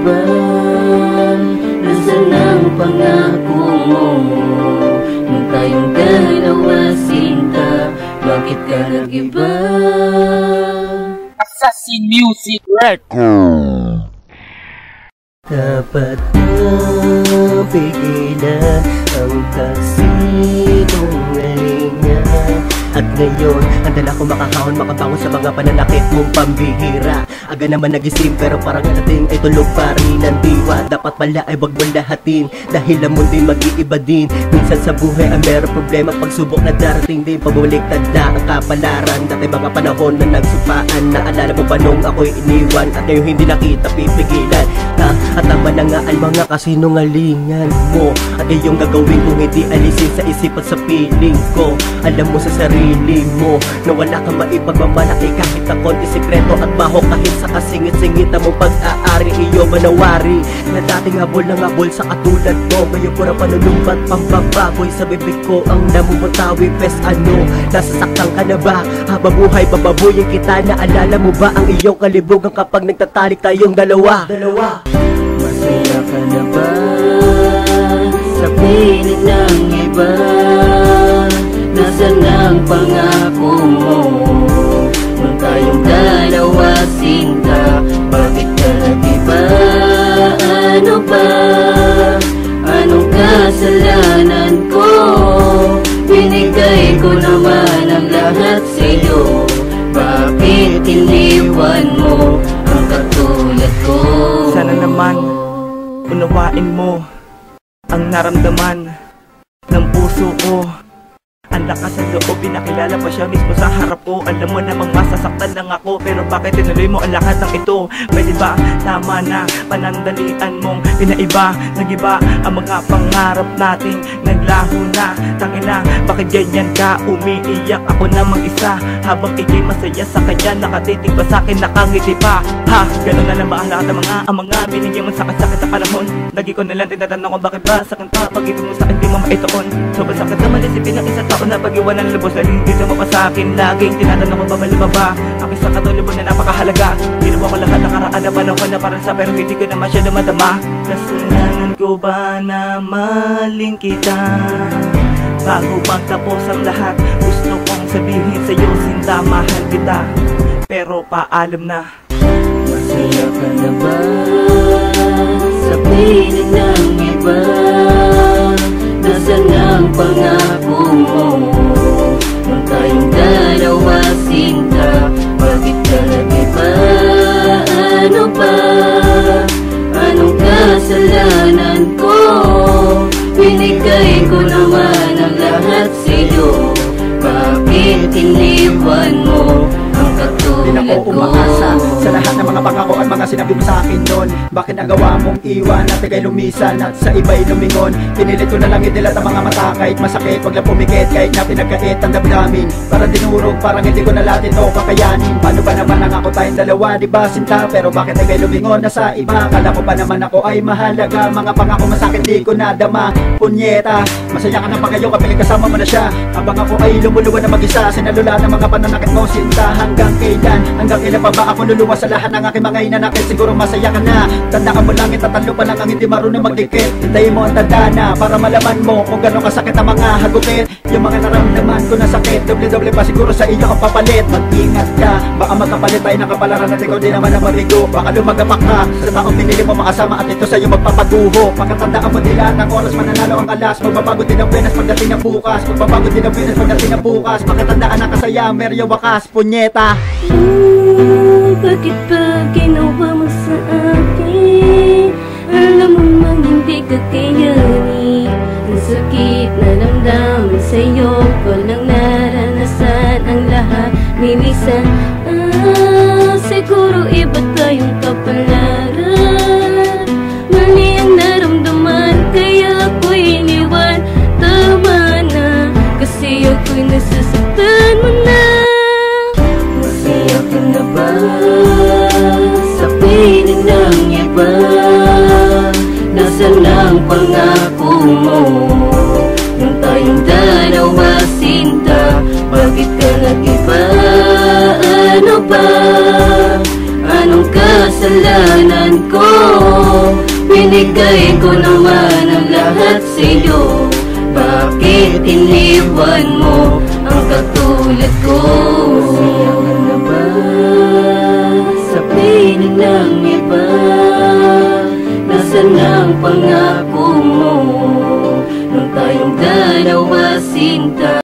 ba? Nasaan ang pangako mo? Nung tayong dalawa sinta, bakit ka nag-iba? Assassin Music Record. Dapat na pigilan ang kasinungalingan. At ngayon, andala ko makahawon, makabangon sa mga pananakit mong pambihira. Aga naman nagising pero parang dating ay tulog pa rin ang diwa. Dapat pala ay wag mo lahatin, dahil ang mundo mag-iiba din. Minsan sa buhay ay meron problema, pagsubok na darating din. Pabuliktad na ang kapalaran, dati mga panahon na nagsupaan. Naalala mo ba nung ako'y iniwan, at ngayon hindi nakita pipigilan. At tama na nga ang mga kasinungalingan mo, at iyong gagawin kung hindi alisin sa isip at sa piling ko. Alam mo sa sarili mo na wala kang maipagmamalaki kahit na konti sikreto at baho. Kahit sa kasingit-singit mong pag-aari, iyo manawari na dating habol na habol sa katulad mo. Ngayon pura panunumbat pambababoy sa bibig ko ang namumutawi. Pes ano, nasasaktan ka na ba? Habang buhay bababoyin kita, naalala mo ba ang iyong kalibugan kapag nagtatalik tayong dalawa? Masaya ka na ba sa piling ng iba? Nasaan ang pangako mo? Nung tayong dalawa sinta, bakit ka nag-iba? Ano ba? Anong kasalanan ko? Binigay ko naman ang lahat sa'yo, bakit iniwan mo ang katulad ko? Sana naman unawain mo ang naramdaman ng puso ko. Ang lakas ng loob, pinakilala pa siya mismo sa harap ko. Alam mo namang masasaktan lang ako, pero bakit tinuloy mo ang lahat ng ito? Pwede ba tama na panandalian mong pinaiba? Nagiba ang mga pangarap nating naglaho na. Tangina, bakit ganyan ka? Umiiyak ako na mag-isa, habang ikay masaya sa kanya. Nakatitig ba sa'kin, nakangiti pa? Ha, ganun na lang ba ang lahat ng mga binigyan mo sakit-sakit na panahon? Lagi ko nalang tinatanong ko bakit ba sa'kin pa? Pag-ibig mo sa'kin di mo maitoon. Sobrang sakit naman isipin ng isang tao na pag-iwanan ng lubos, dahil dito mo pa sa'kin. Laging tinatanong ko babalik pa ba ang isang katulad na napakahalaga. Ginawa ko lahat ng karaan na panahon na para sa, pero hindi ko na masyado madama. Kasalanan ko ba na maling kita? Bago magtapos ang lahat, gusto kong sabihin sa'yo, sinta, mahal kita, pero paalam na. Masaya ka na ba sa piling ng iba? Nasaan ang pangako mo? Nung tayong dalawa sinta, bakit ka nag-iba? Ano ba? Anong kasalanan ko? Binigay ko naman ang lahat sa'yo, bakit iniwan mo ang katulad ko? Di na ko umaasa sa lahat ng mga pangako at mga sinabi mo sa akin noon. Bakit nagawa mong iwan at ikay lumisan at sa iba'y lumingon? Pinilit ko na lang idilat ang mga mata kahit masakit, wag lang pumikit kahit na pinagkait ang damdamin. Parang dinurog, parang hindi ko na lahat ito kakayanin. Paano ba naman ang ako tayong dalawa, di ba sinta? Pero bakit ikay lumingon na sa iba? Kala ko pa naman ako ay mahalaga. Mga pangako masakit di ko nadama. Punyeta, masaya ka na pa ngayon kapag kasama mo na siya. Habang ako ay lumuluwa na mag-isa, sinalula ng mga pananakit mo sinta. Hanggang kailan? Hanggang kailan pa ba ako luluwa sa lahat ng aking mga inanakit? Siguro masaya ka na, tandaan mo lang itatalo pa lang ang hindi marunong magdikit. Hintayin mo ang tanda na para malaman mo kung gano'ng kasakit ang mga hagupit. Yung mga naramdaman ko na sakit, doble-doble pa siguro sa iyo ang papalit. Mag-ingat ka, baka magkapalit tayo ng kapalaran at ikaw di naman ang marigo. Baka lumagapak ka sa taong pinili mo makasama at ito sa'yo magpapaguho. Pagkatandaan mo din lahat ng oras, mananalo ang alas. Magbabago din ang Venus pagdating ng bukas. Magbabago din ang Venus pagdating ng bukas. Pagkatandaan na kasaya, meryo wakas, punyeta. Bakit ba ginawa mo sa akin? Alam mo mang hindi ka kayanin. Ang sakit na damdamin sa'yo, walang naranasan ang lahat nilisan. Siguro iba tayong kapalaran. Mali ang naramdaman, kaya ako'y iniwan. Tama na, kasi ako'y nasasaktan mo na. Masaya ka na ba sa piling ng iba? Nasaan ang pangako mo? Nung tayong dalawa sinta, bakit ka nag-iba? Ano ba? Anong kasalanan ko? Binigay ko naman ang lahat sa'yo. Bakit iniwan mo ang katulad ko?